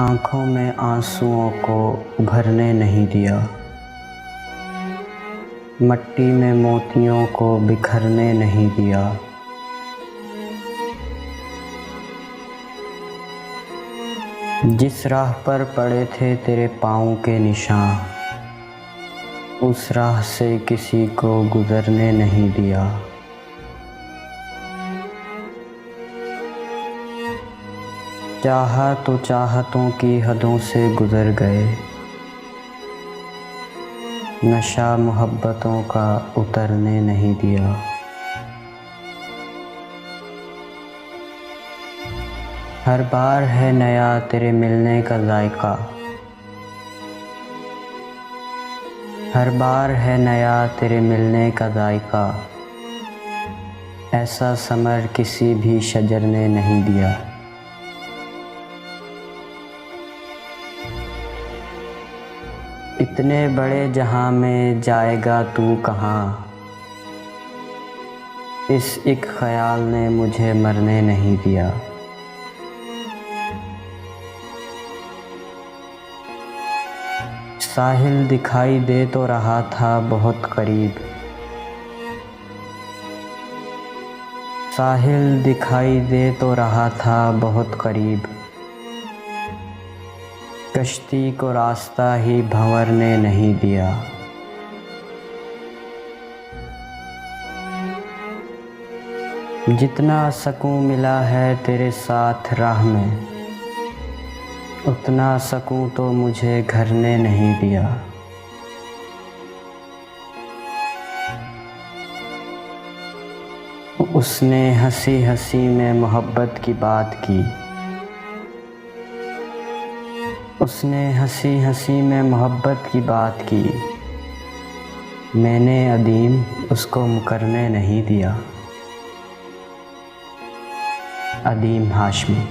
आँखों में आंसुओं को उभरने नहीं दिया, मट्टी में मोतियों को बिखरने नहीं दिया। जिस राह पर पड़े थे तेरे पाँव के निशान, उस राह से किसी को गुजरने नहीं दिया। चाहा तो चाहतों की हदों से गुजर गए, नशा मोहब्बतों का उतरने नहीं दिया। हर बार है नया तेरे मिलने का जायका, हर बार है नया तेरे मिलने का जायका। ऐसा समर किसी भी शजर ने नहीं दिया। इतने बड़े जहां में जाएगा तू कहाँ, इस एक ख्याल ने मुझे मरने नहीं दिया। साहिल दिखाई दे तो रहा था बहुत करीब, साहिल दिखाई दे तो रहा था बहुत करीब। कश्ती को रास्ता ही भंवरने नहीं दिया। जितना सकून मिला है तेरे साथ राह में, उतना सकूं तो मुझे घर ने नहीं दिया। उसने हंसी हंसी में मोहब्बत की बात की, उसने हंसी हंसी में मोहब्बत की बात की। मैंने अदीम उसको मुकरने नहीं दिया। अदीम हाशमी।